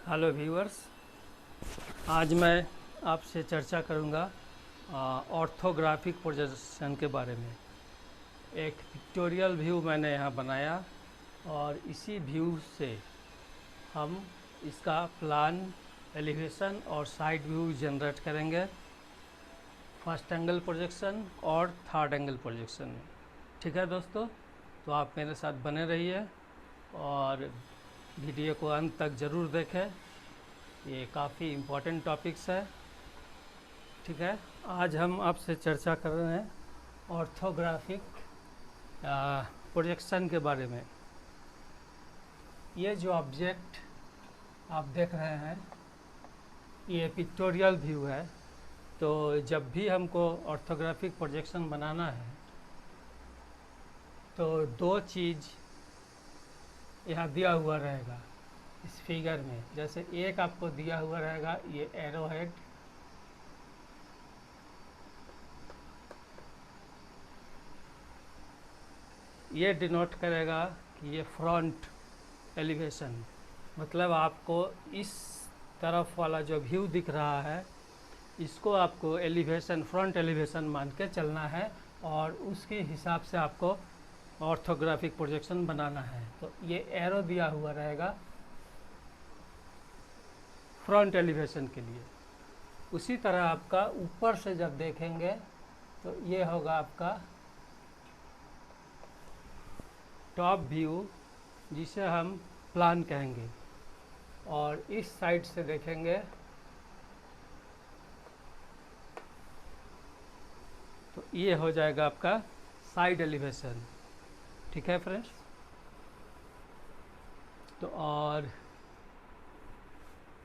Hello viewers. आज मैं आपसे चर्चा करूंगा ऑर्थोग्राफिक प्रोजेक्शन के बारे में। एक पिक्टोरियल व्यू मैंने यहाँ बनाया और इसी व्यू से हम इसका प्लान, एलिवेशन और साइड व्यू जनरेट करेंगे, फर्स्ट एंगल प्रोजेक्शन और थर्ड एंगल प्रोजेक्शन। ठीक है दोस्तों, तो आप मेरे साथ बने रहिए और वीडियो को अंत तक ज़रूर देखें। ये काफ़ी इम्पोर्टेंट टॉपिक्स है। ठीक है, आज हम आपसे चर्चा कर रहे हैं ऑर्थोग्राफिक प्रोजेक्शन के बारे में। ये जो ऑब्जेक्ट आप देख रहे हैं ये पिक्टोरियल व्यू है। तो जब भी हमको ऑर्थोग्राफिक प्रोजेक्शन बनाना है तो दो चीज़ यहाँ दिया हुआ रहेगा इस फिगर में। जैसे एक आपको दिया हुआ रहेगा ये एरो हेड, ये डिनोट करेगा कि ये फ्रंट एलिवेशन, मतलब आपको इस तरफ वाला जो व्यू दिख रहा है इसको आपको एलिवेशन, फ्रंट एलिवेशन मान के चलना है और उसके हिसाब से आपको ऑर्थोग्राफिक प्रोजेक्शन बनाना है। तो ये एरो दिया हुआ रहेगा फ्रंट एलिवेशन के लिए। उसी तरह आपका ऊपर से जब देखेंगे तो ये होगा आपका टॉप व्यू, जिसे हम प्लान कहेंगे, और इस साइड से देखेंगे तो ये हो जाएगा आपका साइड एलिवेशन। ठीक है फ्रेंड्स, तो और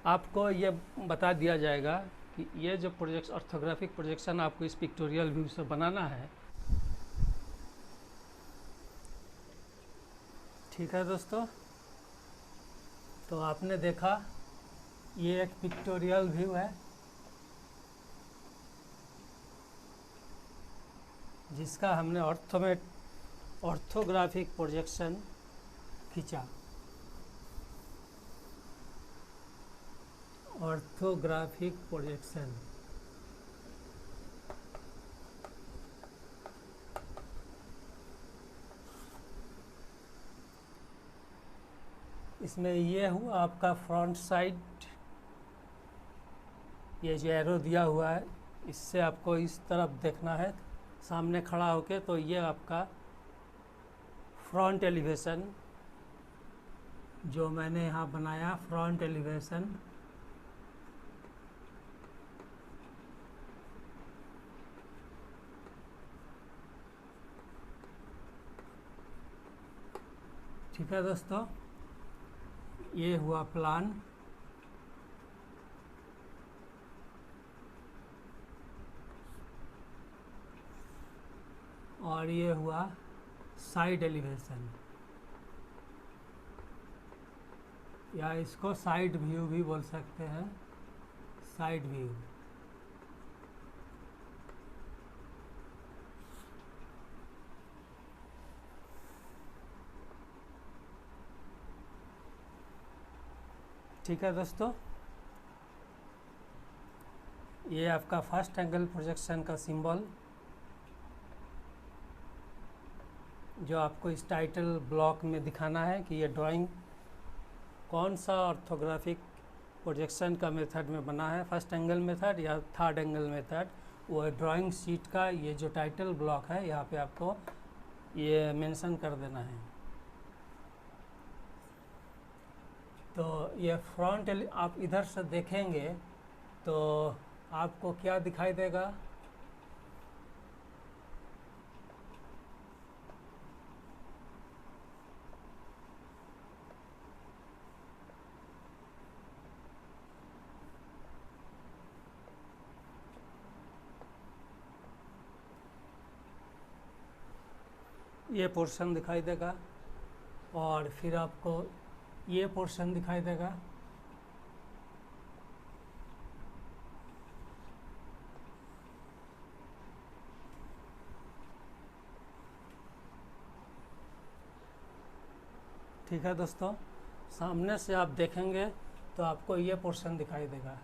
आपको ये बता दिया जाएगा कि ये जो ऑर्थोग्राफिक प्रोजेक्शन आपको इस पिक्टोरियल व्यू से बनाना है। ठीक है दोस्तों, तो आपने देखा ये एक पिक्टोरियल व्यू है जिसका हमने ऑर्थोग्राफिक प्रोजेक्शन खींचा। ऑर्थोग्राफिक प्रोजेक्शन इसमें ये हुआ आपका फ्रंट साइड, ये जो एरो दिया हुआ है इससे आपको इस तरफ देखना है सामने खड़ा होके। तो ये आपका फ्रंट एलिवेशन जो मैंने यहाँ बनाया, फ्रंट एलिवेशन। ठीक है दोस्तों, ये हुआ प्लान। और ये हुआ साइड एलिवेशन, या इसको साइड व्यू भी बोल सकते हैं, साइड व्यू। ठीक है दोस्तों, ये आपका फर्स्ट एंगल प्रोजेक्शन का सिंबल जो आपको इस टाइटल ब्लॉक में दिखाना है कि ये ड्राइंग कौन सा ऑर्थोग्राफिक प्रोजेक्शन का मेथड में बना है, फर्स्ट एंगल मेथड या थर्ड एंगल मेथड। वो ड्राइंग शीट का ये जो टाइटल ब्लॉक है यहाँ पे आपको ये मेंशन कर देना है। तो ये फ्रंट आप इधर से देखेंगे तो आपको क्या दिखाई देगा, ये पोर्शन दिखाई देगा और फिर आपको ये पोर्शन दिखाई देगा। ठीक है दोस्तों, सामने से आप देखेंगे तो आपको ये पोर्शन दिखाई देगा।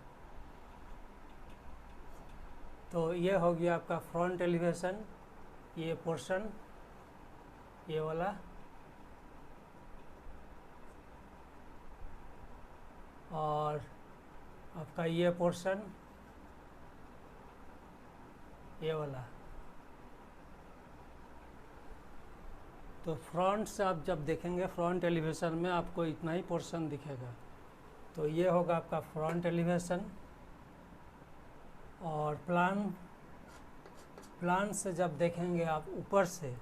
तो ये हो गया आपका फ्रंट एलिवेशन, ये पोर्शन, ये वाला, और आपका ये पोर्शन, ये वाला। तो फ्रंट से आप जब देखेंगे फ्रंट एलिवेशन में आपको इतना ही पोर्शन दिखेगा। तो ये होगा आपका फ्रंट एलिवेशन। और प्लान से जब देखेंगे आप ऊपर से,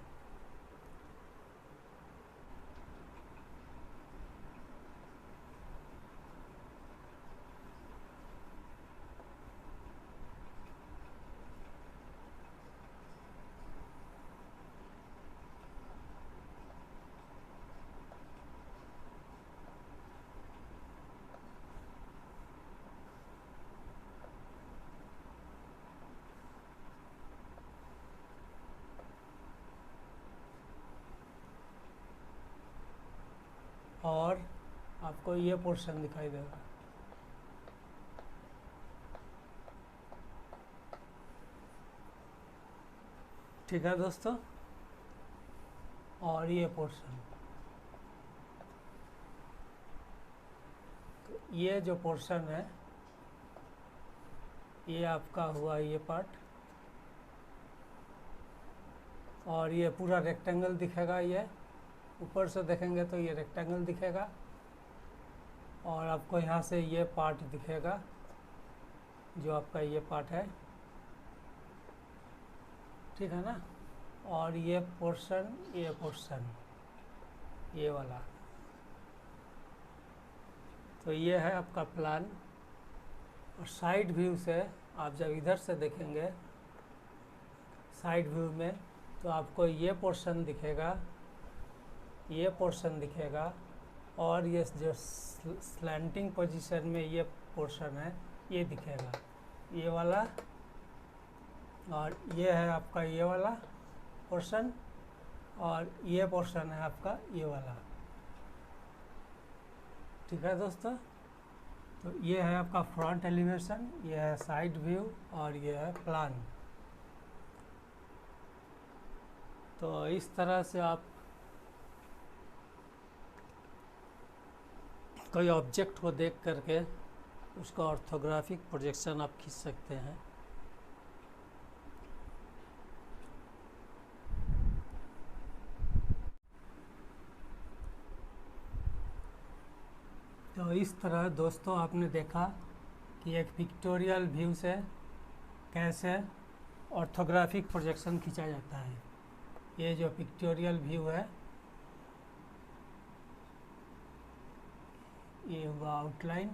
और आपको ये पोर्शन दिखाई देगा। ठीक है दोस्तों, और ये पोर्शन, तो ये जो पोर्शन है ये आपका हुआ ये पार्ट, और ये पूरा रेक्टेंगल दिखेगा। ये ऊपर से देखेंगे तो ये रेक्टेंगल दिखेगा, और आपको यहाँ से ये पार्ट दिखेगा जो आपका ये पार्ट है, ठीक है ना। और ये पोर्शन, ये पोर्शन, ये वाला। तो ये है आपका प्लान। और साइड व्यू से आप जब इधर से देखेंगे साइड व्यू में, तो आपको ये पोर्शन दिखेगा, ये पोर्शन दिखेगा, और ये जो स्लैंटिंग पोजीशन में ये पोर्शन है ये दिखेगा, ये वाला। और ये है आपका ये वाला पोर्शन, और ये पोर्शन है आपका ये वाला। ठीक है दोस्तों, तो ये है आपका फ्रंट एलिवेशन, ये है साइड व्यू, और ये है प्लान। तो इस तरह से आप कोई ऑब्जेक्ट को देख करके उसका ऑर्थोग्राफिक प्रोजेक्शन आप खींच सकते हैं। तो इस तरह दोस्तों आपने देखा कि एक पिक्टोरियल व्यू से कैसे ऑर्थोग्राफिक प्रोजेक्शन खींचा जाता है। ये जो पिक्टोरियल व्यू है ये हुआ आउटलाइन,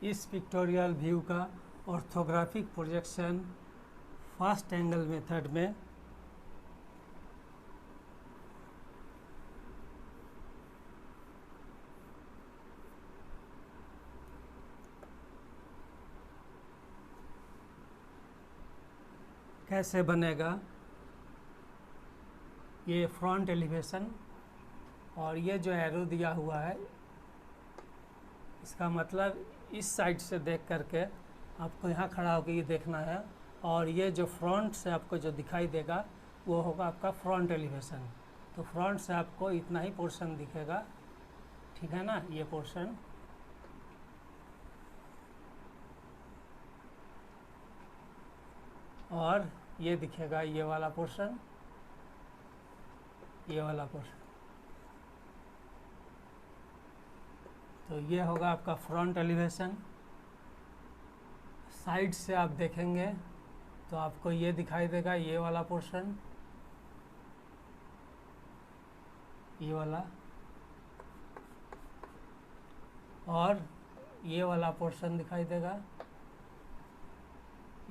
इस पिक्टोरियल व्यू का orthographic projection first angle method में कैसे बनेगा। ये फ्रंट एलिवेशन, और ये जो एरो दिया हुआ है इसका मतलब इस साइड से देख करके आपको यहाँ खड़ा होकर ये देखना है, और ये जो फ्रंट से आपको जो दिखाई देगा वो होगा आपका फ्रंट एलिवेशन। तो फ्रंट से आपको इतना ही पोर्शन दिखेगा, ठीक है ना, ये पोर्शन। और ये दिखेगा ये वाला पोर्शन, ये वाला पोर्शन। तो ये होगा आपका फ्रंट एलिवेशन। साइड से आप देखेंगे तो आपको ये दिखाई देगा ये वाला पोर्शन, ये वाला, और ये वाला पोर्शन दिखाई देगा,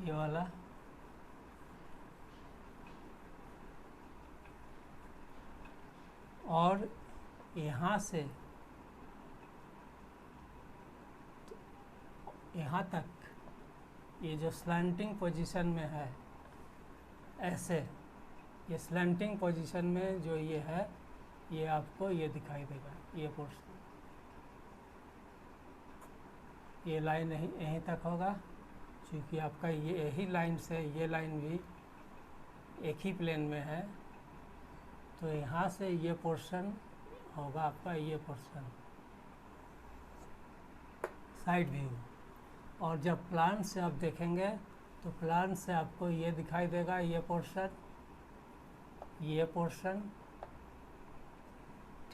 ये वाला, और यहाँ से यहाँ तक ये जो स्लैंटिंग पोजीशन में है, ऐसे ये स्लैंटिंग पोजीशन में जो ये है, ये आपको ये दिखाई देगा, ये पोर्शन, ये लाइन यहीं तक होगा, क्योंकि आपका ये यही लाइन से ये लाइन भी एक ही प्लेन में है, तो यहाँ से ये पोर्शन होगा आपका, ये पोर्शन साइड व्यू। और जब प्लान से आप देखेंगे तो प्लान से आपको ये दिखाई देगा, ये पोर्शन, ये पोर्शन,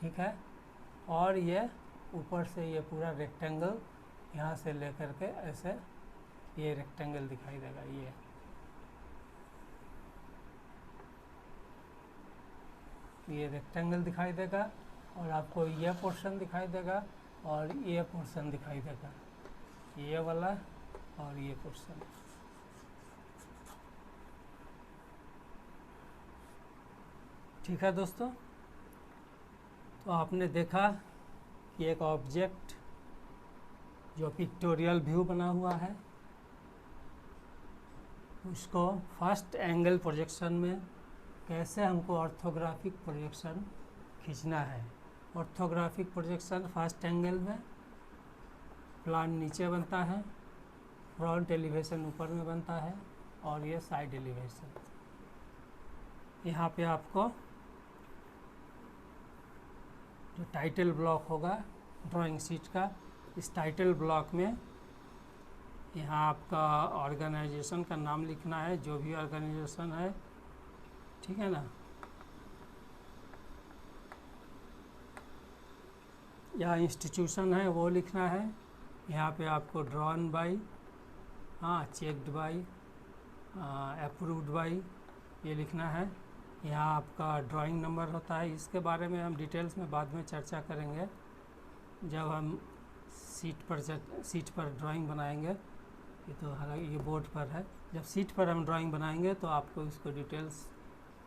ठीक है, और ये ऊपर से ये पूरा रेक्टेंगल यहाँ से लेकर के ऐसे ये रेक्टेंगल दिखाई देगा, ये रेक्टेंगल दिखाई देगा, और आपको ये पोर्शन दिखाई देगा और ये पोर्शन दिखाई देगा, ये वाला और ये पोर्शन। ठीक है दोस्तों, तो आपने देखा कि एक ऑब्जेक्ट जो पिक्टोरियल व्यू बना हुआ है, उसको फर्स्ट एंगल प्रोजेक्शन में कैसे हमको ऑर्थोग्राफिक प्रोजेक्शन खींचना है। ऑर्थोग्राफिक प्रोजेक्शन फर्स्ट एंगल में प्लान नीचे बनता है, फ्रंट एलिवेशन ऊपर में बनता है, और ये साइड एलिवेशन। यहाँ पे आपको जो टाइटल ब्लॉक होगा ड्राइंग शीट का, इस टाइटल ब्लॉक में यहाँ आपका ऑर्गेनाइजेशन का नाम लिखना है, जो भी ऑर्गेनाइजेशन है, ठीक है ना, या इंस्टीट्यूशन है वो लिखना है। यहाँ पे आपको drawn by, checked by, approved by, ये लिखना है। यहाँ आपका ड्राइंग नंबर होता है, इसके बारे में हम डिटेल्स में बाद में चर्चा करेंगे जब हम सीट पर ड्राइंग बनाएंगे। ये तो हालांकि ये बोर्ड पर है, जब सीट पर हम ड्राइंग बनाएंगे तो आपको इसको डिटेल्स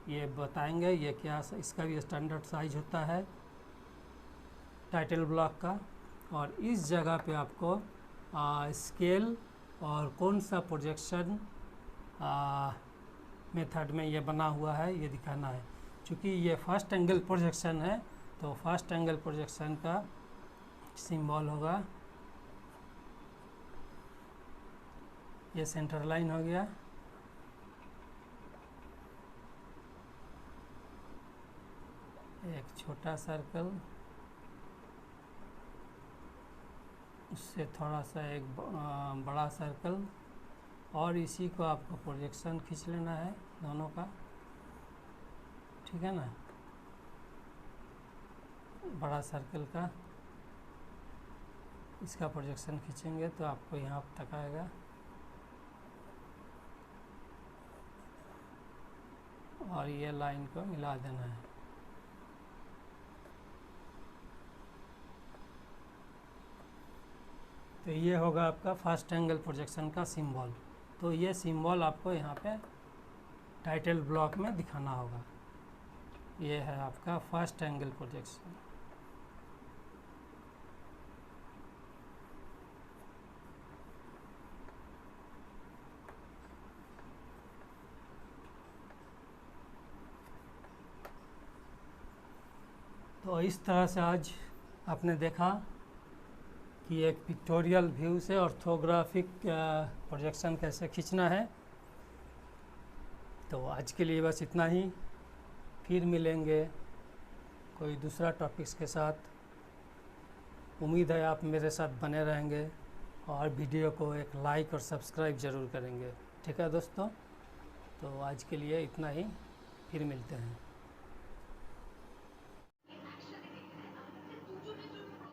ये बताएंगे, ये क्या, इसका भी स्टैंडर्ड साइज होता है टाइटल ब्लॉक का। और इस जगह पे आपको स्केल और कौन सा प्रोजेक्शन मेथड में ये बना हुआ है ये दिखाना है। क्योंकि ये फर्स्ट एंगल प्रोजेक्शन है, तो फर्स्ट एंगल प्रोजेक्शन का सिंबल होगा, ये सेंटर लाइन हो गया, एक छोटा सर्कल, उससे थोड़ा सा एक बड़ा सर्कल, और इसी को आपको प्रोजेक्शन खींच लेना है दोनों का, ठीक है ना, बड़ा सर्कल का इसका प्रोजेक्शन खींचेंगे तो आपको यहाँ तक आएगा, और ये लाइन को मिला देना है। तो ये होगा आपका फर्स्ट एंगल प्रोजेक्शन का सिंबल। तो ये सिंबल आपको यहाँ पे टाइटल ब्लॉक में दिखाना होगा। ये है आपका फर्स्ट एंगल प्रोजेक्शन। तो इस तरह से आज आपने देखा कि एक पिक्टोरियल व्यू से ऑर्थोग्राफिक प्रोजेक्शन कैसे खींचना है। तो आज के लिए बस इतना ही, फिर मिलेंगे कोई दूसरा टॉपिक्स के साथ। उम्मीद है आप मेरे साथ बने रहेंगे और वीडियो को एक लाइक और सब्सक्राइब ज़रूर करेंगे। ठीक है दोस्तों, तो आज के लिए इतना ही, फिर मिलते हैं।